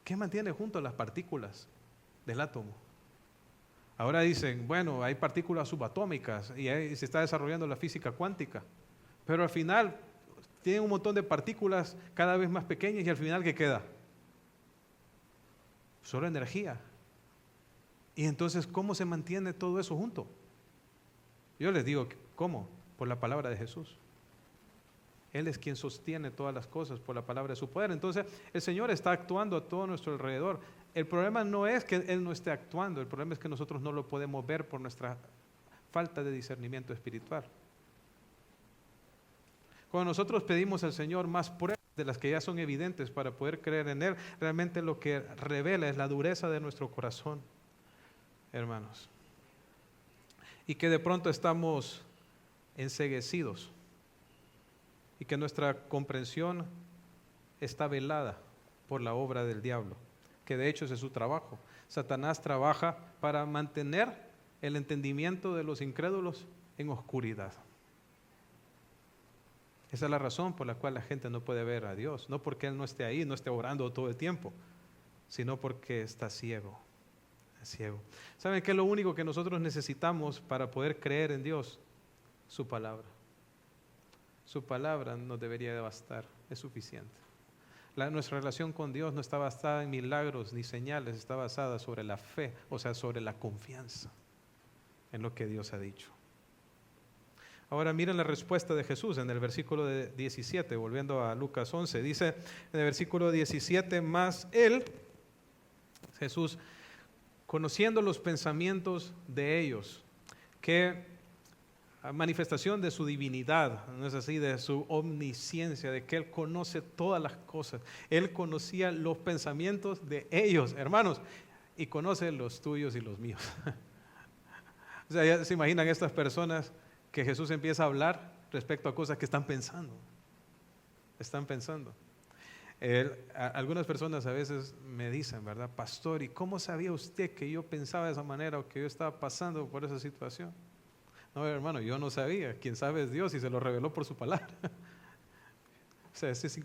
¿Qué mantiene junto las partículas del átomo? Ahora dicen, bueno, hay partículas subatómicas y se está desarrollando la física cuántica, pero al final tienen un montón de partículas cada vez más pequeñas y al final ¿qué queda? Solo energía. Y entonces, ¿cómo se mantiene todo eso junto? Yo les digo, ¿cómo? Por la palabra de Jesús. Él es quien sostiene todas las cosas por la palabra de su poder. Entonces, el Señor está actuando a todo nuestro alrededor. El problema no es que Él no esté actuando, el problema es que nosotros no lo podemos ver por nuestra falta de discernimiento espiritual. Cuando nosotros pedimos al Señor más pruebas de las que ya son evidentes para poder creer en Él, realmente lo que revela es la dureza de nuestro corazón, hermanos. Y que de pronto estamos enceguecidos y que nuestra comprensión está velada por la obra del diablo, que de hecho ese es su trabajo. Satanás trabaja para mantener el entendimiento de los incrédulos en oscuridad. Esa es la razón por la cual la gente no puede ver a Dios, no porque Él no esté ahí, no esté orando todo el tiempo, sino porque está ciego. Ciego. ¿Saben qué es lo único que nosotros necesitamos para poder creer en Dios? Su palabra. Su palabra nos debería de bastar, es suficiente. Nuestra relación con Dios no está basada en milagros ni señales, está basada sobre la fe, o sea, sobre la confianza en lo que Dios ha dicho. Ahora miren la respuesta de Jesús en el versículo 17, volviendo a Lucas 11, dice en el versículo 17, más Él, Jesús, conociendo los pensamientos de ellos, que manifestación de su divinidad, no es así, de su omnisciencia, de que Él conoce todas las cosas. Él conocía los pensamientos de ellos, hermanos, y conoce los tuyos y los míos. O sea, ya se imaginan estas personas que Jesús empieza a hablar respecto a cosas que están pensando. Algunas personas a veces me dicen, ¿verdad? Pastor, ¿y cómo sabía usted que yo pensaba de esa manera o que yo estaba pasando por esa situación? No, hermano, yo no sabía. Quien sabe es Dios y se lo reveló por su palabra. O sea, es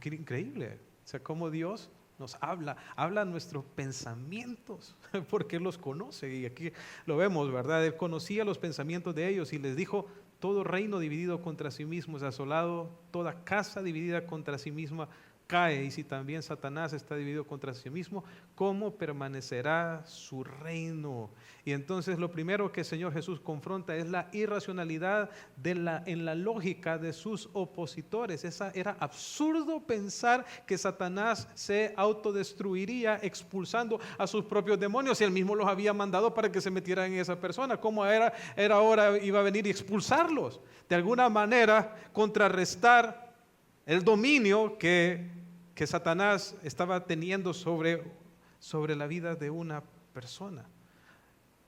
increíble. O sea, cómo Dios nos habla nuestros pensamientos, porque Él los conoce. Y aquí lo vemos, ¿verdad? Él conocía los pensamientos de ellos y les dijo, todo reino dividido contra sí mismo es asolado, toda casa dividida contra sí misma cae, y si también Satanás está dividido contra sí mismo, ¿cómo permanecerá su reino? Y entonces lo primero que el Señor Jesús confronta es la irracionalidad en la lógica de sus opositores. Era absurdo pensar que Satanás se autodestruiría expulsando a sus propios demonios, y él mismo los había mandado para que se metieran en esa persona. ¿Cómo era ahora iba a venir y expulsarlos? De alguna manera contrarrestar el dominio que Satanás estaba teniendo sobre la vida de una persona.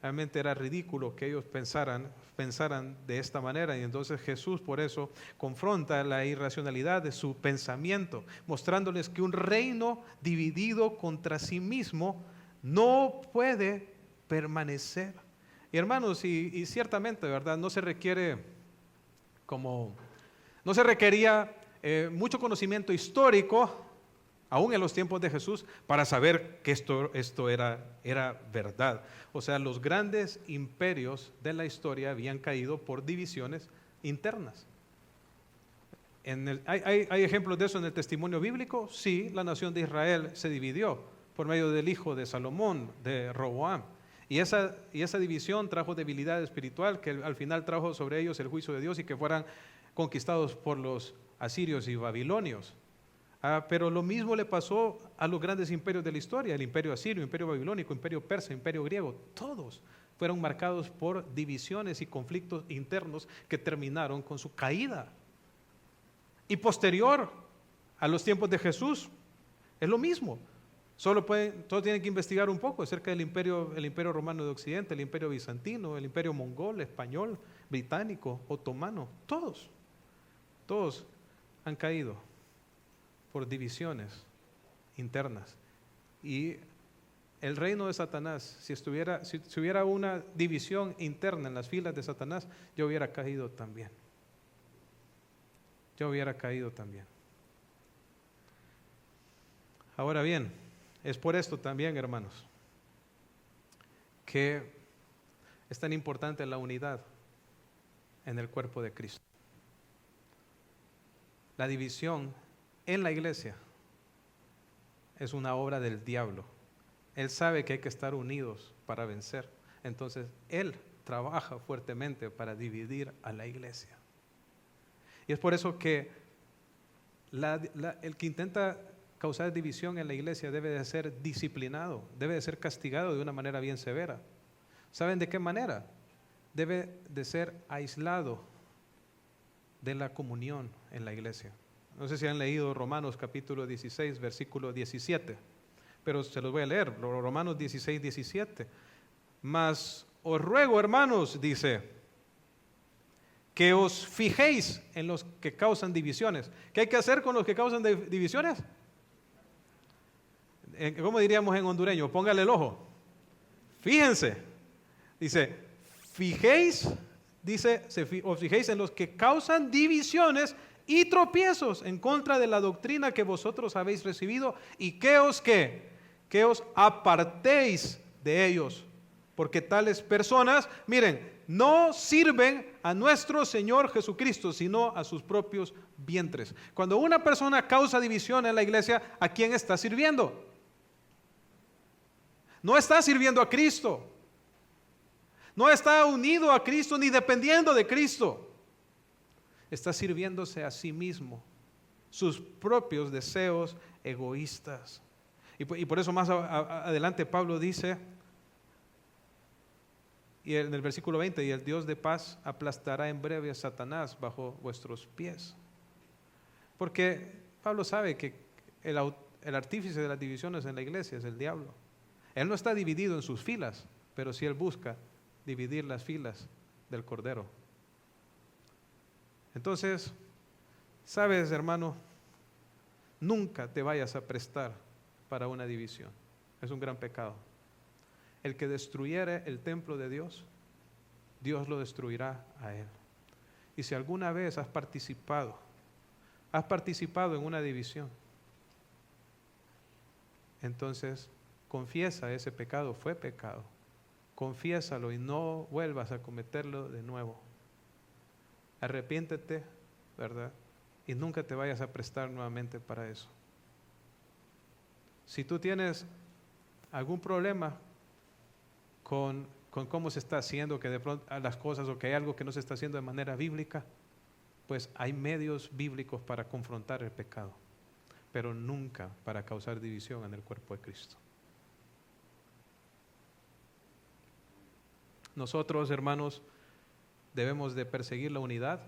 Realmente era ridículo que ellos pensaran de esta manera, y entonces Jesús por eso confronta la irracionalidad de su pensamiento, mostrándoles que un reino dividido contra sí mismo no puede permanecer. Y hermanos, y ciertamente, ¿verdad? No se requería mucho conocimiento histórico, aún en los tiempos de Jesús, para saber que esto era verdad. O sea, los grandes imperios de la historia habían caído por divisiones internas. ¿Hay ejemplos de eso en el testimonio bíblico? Sí, la nación de Israel se dividió por medio del hijo de Salomón, de Roboam. Y esa división trajo debilidad espiritual, que al final trajo sobre ellos el juicio de Dios y que fueran conquistados por los asirios y babilonios. Pero lo mismo le pasó a los grandes imperios de la historia: el imperio asirio, imperio babilónico, imperio persa, imperio griego. Todos fueron marcados por divisiones y conflictos internos que terminaron con su caída. Y posterior a los tiempos de Jesús es lo mismo. Solo tienen que investigar un poco acerca del imperio romano de Occidente, el imperio bizantino, el imperio mongol, español, británico, otomano. Todos han caído por divisiones internas. Y el reino de Satanás, si hubiera una división interna en las filas de Satanás, yo hubiera caído también. Ahora bien, es por esto también, hermanos, que es tan importante la unidad en el cuerpo de Cristo. La división en la iglesia es una obra del diablo. Él sabe que hay que estar unidos para vencer. Entonces, él trabaja fuertemente para dividir a la iglesia. Y es por eso que el que intenta causar división en la iglesia debe de ser disciplinado, debe de ser castigado de una manera bien severa. ¿Saben de qué manera? Debe de ser aislado de la comunión en la iglesia. No sé si han leído Romanos capítulo 16, versículo 17, pero se los voy a leer. Romanos 16, 17. Mas os ruego, hermanos, dice, que os fijéis en los que causan divisiones. ¿Qué hay que hacer con los que causan divisiones? ¿Cómo diríamos en hondureño? Póngale el ojo. Fíjense. Dice, os fijéis en los que causan divisiones y tropiezos en contra de la doctrina que vosotros habéis recibido, y que os apartéis de ellos, porque tales personas, miren, no sirven a nuestro Señor Jesucristo, sino a sus propios vientres. Cuando una persona causa división en la iglesia, ¿a quién está sirviendo? No está sirviendo a Cristo. No está unido a Cristo ni dependiendo de Cristo. Está sirviéndose a sí mismo, sus propios deseos egoístas. Y por eso más adelante Pablo dice, y en el versículo 20, y el Dios de paz aplastará en breve a Satanás bajo vuestros pies. Porque Pablo sabe que el artífice de las divisiones en la iglesia es el diablo. Él no está dividido en sus filas, pero sí él busca dividir las filas del Cordero. Entonces, sabes, hermano, nunca te vayas a prestar para una división. Es un gran pecado. El que destruyere el templo de Dios, Dios lo destruirá a él. Y si alguna vez has participado en una división, entonces confiesa ese pecado, fue pecado. Confiésalo y no vuelvas a cometerlo de nuevo. Arrepiéntete, ¿verdad? Y nunca te vayas a prestar nuevamente para eso. Si tú tienes algún problema con cómo se está haciendo, que de pronto las cosas, o que hay algo que no se está haciendo de manera bíblica, pues hay medios bíblicos para confrontar el pecado, pero nunca para causar división en el cuerpo de Cristo. Nosotros, hermanos, debemos de perseguir la unidad.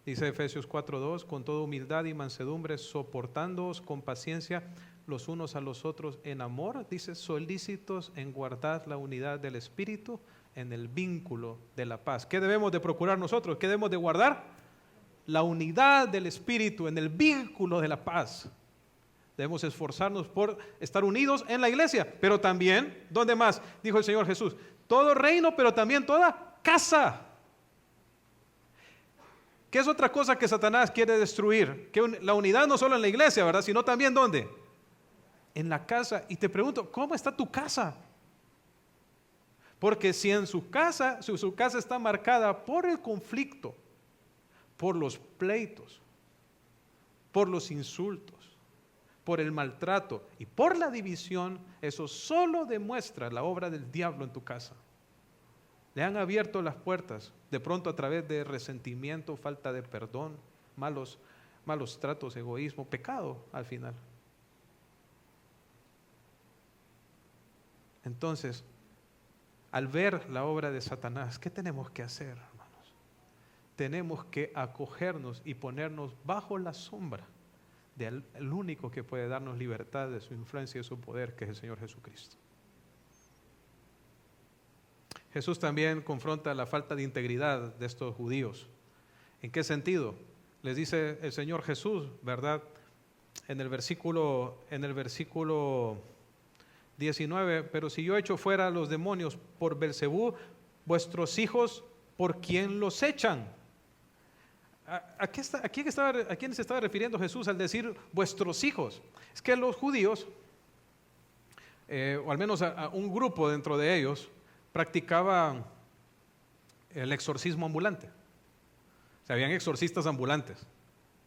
Dice Efesios 4:2, con toda humildad y mansedumbre, soportándoos con paciencia los unos a los otros en amor, dice, solícitos en guardar la unidad del Espíritu en el vínculo de la paz. ¿Qué debemos de procurar nosotros? ¿Qué debemos de guardar? La unidad del Espíritu en el vínculo de la paz. Debemos esforzarnos por estar unidos en la iglesia, pero también, ¿dónde más? Dijo el Señor Jesús, todo reino, pero también toda casa. ¿Qué es otra cosa que Satanás quiere destruir? Que la unidad no solo en la iglesia, ¿verdad? Sino también ¿dónde? En la casa. Y te pregunto, ¿cómo está tu casa? Porque si en su casa está marcada por el conflicto, por los pleitos, por los insultos, por el maltrato y por la división, eso solo demuestra la obra del diablo en tu casa. Le han abierto las puertas, de pronto a través de resentimiento, falta de perdón, malos tratos, egoísmo, pecado al final. Entonces, al ver la obra de Satanás, ¿qué tenemos que hacer, hermanos? Tenemos que acogernos y ponernos bajo la sombra del único que puede darnos libertad de su influencia y su poder, que es el Señor Jesucristo. Jesús también confronta la falta de integridad de estos judíos. ¿En qué sentido? Les dice el Señor Jesús, ¿verdad? En el versículo 19, pero si yo echo fuera a los demonios por Belcebú, vuestros hijos, ¿por quién los echan? ¿A quién se estaba refiriendo Jesús al decir vuestros hijos? Es que los judíos, o al menos a un grupo dentro de ellos, practicaba el exorcismo ambulante. O sea, habían exorcistas ambulantes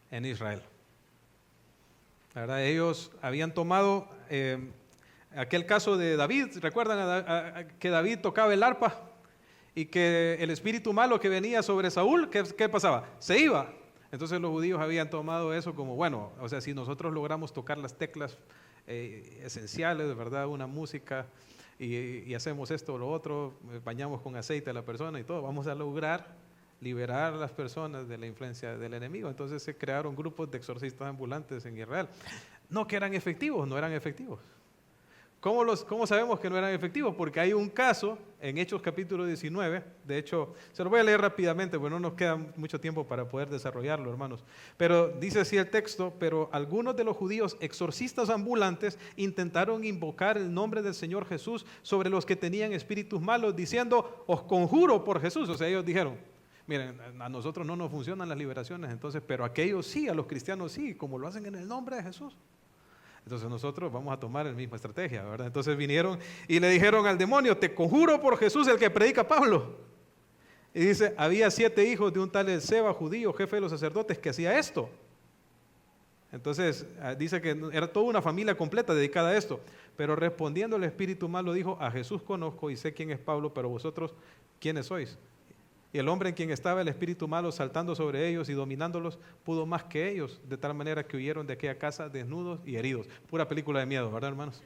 en Israel. La verdad, ellos habían tomado aquel caso de David. ¿Recuerdan que David tocaba el arpa y que el espíritu malo que venía sobre Saúl, ¿qué pasaba? Se iba. Entonces los judíos habían tomado eso como, bueno, o sea, si nosotros logramos tocar las teclas esenciales, ¿verdad? Una música y hacemos esto o lo otro, bañamos con aceite a la persona y todo, vamos a lograr liberar a las personas de la influencia del enemigo. Entonces se crearon grupos de exorcistas ambulantes en Israel. No que eran efectivos, no eran efectivos. ¿Cómo sabemos que no eran efectivos? Porque hay un caso en Hechos capítulo 19, de hecho, se lo voy a leer rápidamente, porque no nos queda mucho tiempo para poder desarrollarlo, hermanos. Pero dice así el texto, pero algunos de los judíos exorcistas ambulantes intentaron invocar el nombre del Señor Jesús sobre los que tenían espíritus malos, diciendo, os conjuro por Jesús. O sea, ellos dijeron, miren, a nosotros no nos funcionan las liberaciones, entonces, pero a aquellos sí, a los cristianos sí, como lo hacen en el nombre de Jesús. Entonces nosotros vamos a tomar la misma estrategia, ¿verdad? Entonces vinieron y le dijeron al demonio, te conjuro por Jesús, el que predica Pablo. Y dice, había 7 hijos de un tal Seba, judío, jefe de los sacerdotes, que hacía esto. Entonces dice que era toda una familia completa dedicada a esto. Pero respondiendo el espíritu malo dijo, a Jesús conozco y sé quién es Pablo, pero vosotros, ¿quiénes sois? Y el hombre en quien estaba el espíritu malo saltando sobre ellos y dominándolos pudo más que ellos, de tal manera que huyeron de aquella casa desnudos y heridos. Pura película de miedo, ¿verdad, hermanos?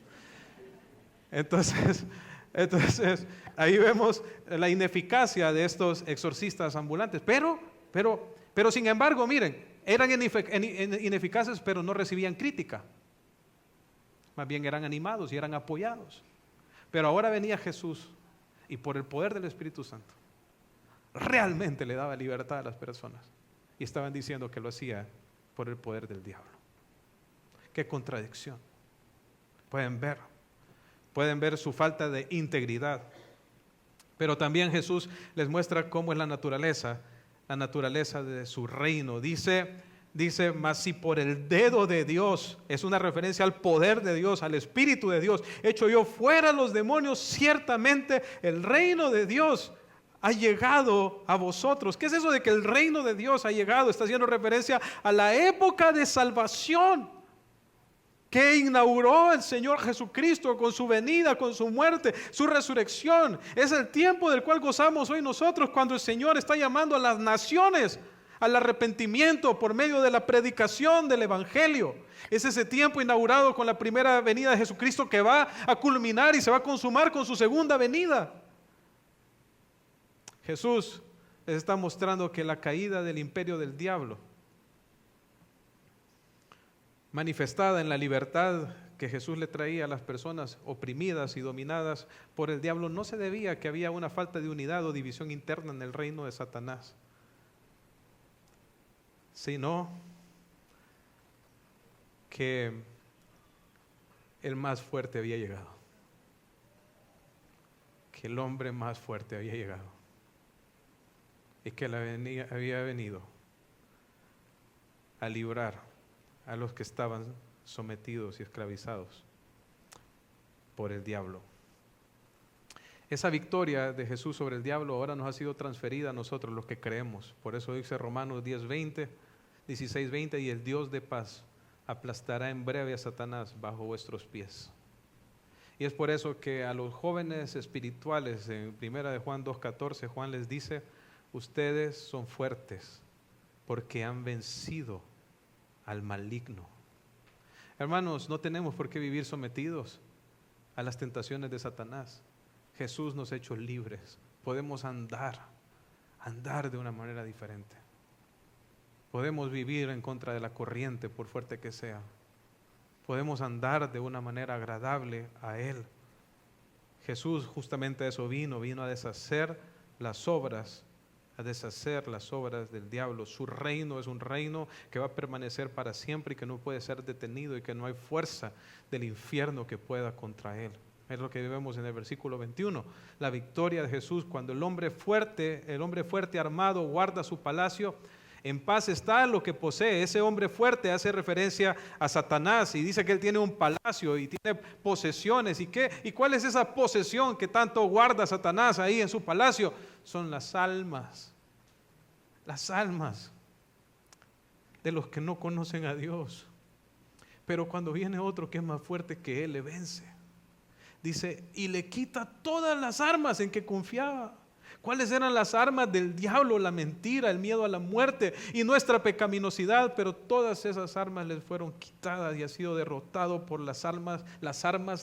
Entonces ahí vemos la ineficacia de estos exorcistas ambulantes. Pero sin embargo, miren, eran ineficaces, pero no recibían crítica. Más bien eran animados y eran apoyados. Pero ahora venía Jesús y por el poder del Espíritu Santo realmente le daba libertad a las personas y estaban diciendo que lo hacía por el poder del diablo. Qué contradicción. Pueden ver su falta de integridad, pero también Jesús les muestra cómo es la naturaleza de su reino. Dice, mas si por el dedo de Dios, es una referencia al poder de Dios, al Espíritu de Dios, echo yo fuera los demonios, ciertamente el reino de Dios ha llegado a vosotros. ¿Qué es eso de que el reino de Dios ha llegado? Está haciendo referencia a la época de salvación. ¿Qué inauguró el Señor Jesucristo con su venida, con su muerte, su resurrección? Es el tiempo del cual gozamos hoy nosotros cuando el Señor está llamando a las naciones al arrepentimiento por medio de la predicación del Evangelio. Es ese tiempo inaugurado con la primera venida de Jesucristo que va a culminar y se va a consumar con su segunda venida. Jesús les está mostrando que la caída del imperio del diablo, manifestada en la libertad que Jesús le traía a las personas oprimidas y dominadas por el diablo, no se debía a que había una falta de unidad o división interna en el reino de Satanás, sino que el más fuerte había llegado, que el hombre más fuerte había llegado y que había venido a librar a los que estaban sometidos y esclavizados por el diablo. Esa victoria de Jesús sobre el diablo ahora nos ha sido transferida a nosotros los que creemos. Por eso dice Romanos 16:20, y el Dios de paz aplastará en breve a Satanás bajo vuestros pies. Y es por eso que a los jóvenes espirituales, en 1 de Juan 2:14, Juan les dice: ustedes son fuertes porque han vencido al maligno. Hermanos, no tenemos por qué vivir sometidos a las tentaciones de Satanás. Jesús nos ha hecho libres. Podemos andar de una manera diferente. Podemos vivir en contra de la corriente, por fuerte que sea. Podemos andar de una manera agradable a Él. Jesús justamente a eso vino a deshacer las obras del diablo. Su reino es un reino que va a permanecer para siempre y que no puede ser detenido y que no hay fuerza del infierno que pueda contra él. Es lo que vemos en el versículo 21, la victoria de Jesús cuando el hombre fuerte armado guarda su palacio. En paz está lo que posee. Ese hombre fuerte hace referencia a Satanás y dice que él tiene un palacio y tiene posesiones. ¿Y cuál es esa posesión que tanto guarda Satanás ahí en su palacio? Son las almas de los que no conocen a Dios. Pero cuando viene otro que es más fuerte que él, le vence. Dice, y le quita todas las armas en que confiaba. ¿Cuáles eran las armas del diablo? La mentira, el miedo a la muerte y nuestra pecaminosidad, pero todas esas armas les fueron quitadas y ha sido derrotado por las armas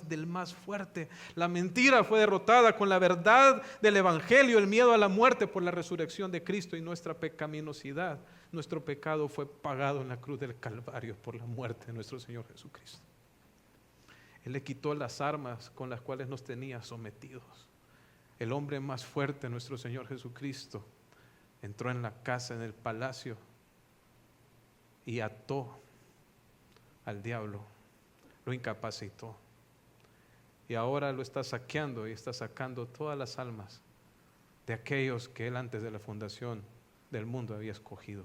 del más fuerte. La mentira fue derrotada con la verdad del Evangelio, el miedo a la muerte por la resurrección de Cristo y nuestra pecaminosidad. Nuestro pecado fue pagado en la cruz del Calvario por la muerte de nuestro Señor Jesucristo. Él le quitó las armas con las cuales nos tenía sometidos. El hombre más fuerte, nuestro Señor Jesucristo, entró en la casa, en el palacio y ató al diablo, lo incapacitó. Y ahora lo está saqueando y está sacando todas las almas de aquellos que él antes de la fundación del mundo había escogido.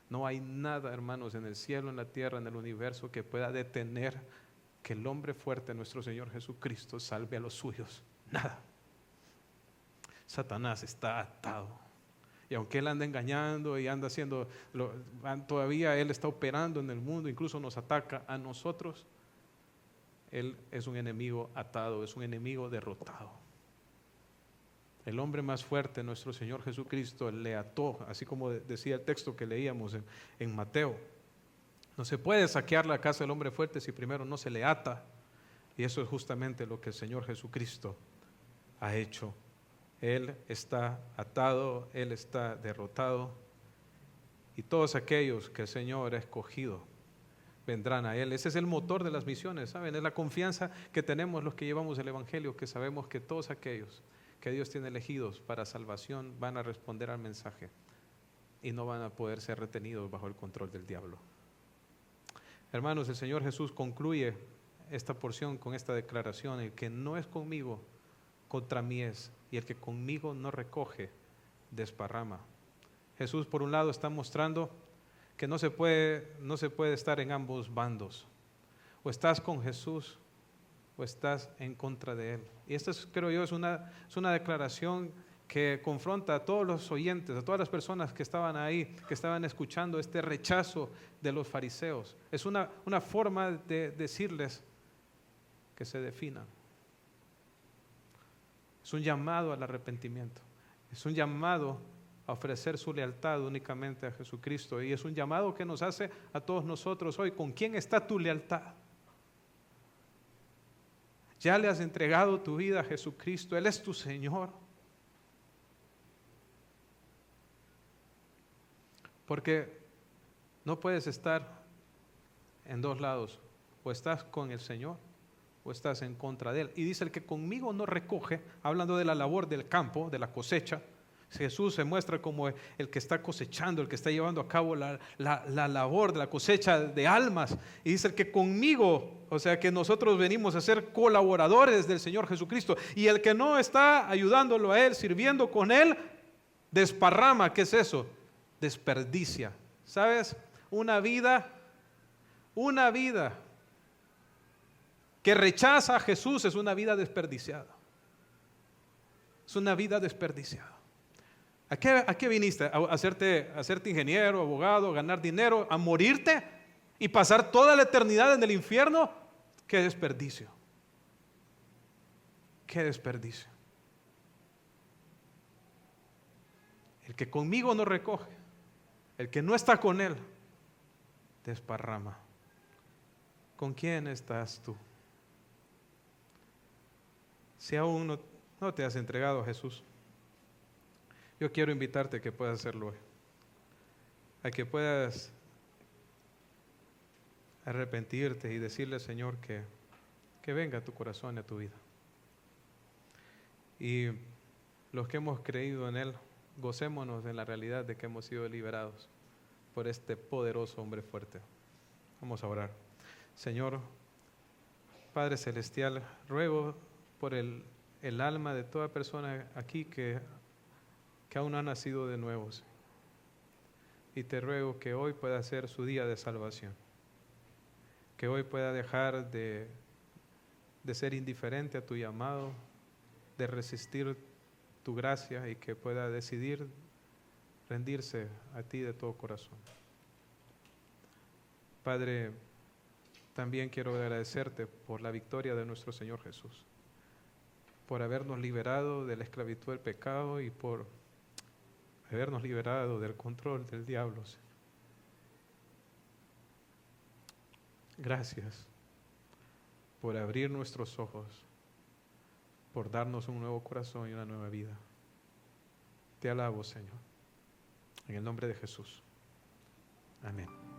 No hay nada, hermanos, en el cielo, en la tierra, en el universo que pueda detener que el hombre fuerte, nuestro Señor Jesucristo, salve a los suyos. Nada. Satanás está atado. Y aunque él anda engañando y anda haciendo, todavía él está operando en el mundo, incluso nos ataca a nosotros. Él es un enemigo atado, es un enemigo derrotado. El hombre más fuerte, nuestro Señor Jesucristo, le ató, así como decía el texto que leíamos en Mateo. No se puede saquear la casa del hombre fuerte si primero no se le ata. Y eso es justamente lo que el Señor Jesucristo ha hecho. Él está atado, Él está derrotado. Y todos aquellos que el Señor ha escogido vendrán a Él. Ese es el motor de las misiones, ¿saben? Es la confianza que tenemos los que llevamos el Evangelio, que sabemos que todos aquellos que Dios tiene elegidos para salvación van a responder al mensaje y no van a poder ser retenidos bajo el control del diablo. Hermanos, el Señor Jesús concluye esta porción con esta declaración: el que no es conmigo, contra mí es, y el que conmigo no recoge, desparrama. Jesús, por un lado, está mostrando que no se puede estar en ambos bandos. O estás con Jesús o estás en contra de Él. Y esta, creo yo, es una declaración que confronta a todos los oyentes, a todas las personas que estaban ahí, que estaban escuchando este rechazo de los fariseos. Es una forma de decirles que se definan. Es un llamado al arrepentimiento. Es un llamado a ofrecer su lealtad únicamente a Jesucristo. Y es un llamado que nos hace a todos nosotros hoy. ¿Con quién está tu lealtad? ¿Ya le has entregado tu vida a Jesucristo? Él es tu Señor. Porque no puedes estar en dos lados. O estás con el Señor o estás en contra de Él. Y dice: el que conmigo no recoge, hablando de la labor del campo, de la cosecha. Jesús se muestra como el que está cosechando, el que está llevando a cabo la labor de la cosecha de almas. Y dice: el que conmigo, o sea que nosotros venimos a ser colaboradores del Señor Jesucristo. Y el que no está ayudándolo a Él, sirviendo con Él, desparrama. ¿Qué es eso? Desperdicia. ¿Sabes? Una vida que rechaza a Jesús es una vida desperdiciada. Es una vida desperdiciada. ¿A qué viniste? ¿A hacerte ingeniero, abogado, ganar dinero, a morirte y pasar toda la eternidad en el infierno? ¡Qué desperdicio! ¡Qué desperdicio! El que conmigo no recoge, el que no está con Él, desparrama. ¿Con quién estás tú? Si aún no te has entregado a Jesús, yo quiero invitarte a que puedas hacerlo hoy, a que puedas arrepentirte y decirle al Señor que venga a tu corazón y a tu vida. Y los que hemos creído en Él, gocémonos en la realidad de que hemos sido liberados por este poderoso hombre fuerte. Vamos a orar. Señor, Padre Celestial, ruego por el alma de toda persona aquí que aún no ha nacido de nuevo, Señor. Y te ruego que hoy pueda ser su día de salvación, que hoy pueda dejar de ser indiferente a tu llamado, de resistir tu gracia, y que pueda decidir rendirse a ti de todo corazón. Padre, también quiero agradecerte por la victoria de nuestro Señor Jesús, por habernos liberado de la esclavitud del pecado y por habernos liberado del control del diablo. Gracias por abrir nuestros ojos, por darnos un nuevo corazón y una nueva vida. Te alabo, Señor, en el nombre de Jesús. Amén.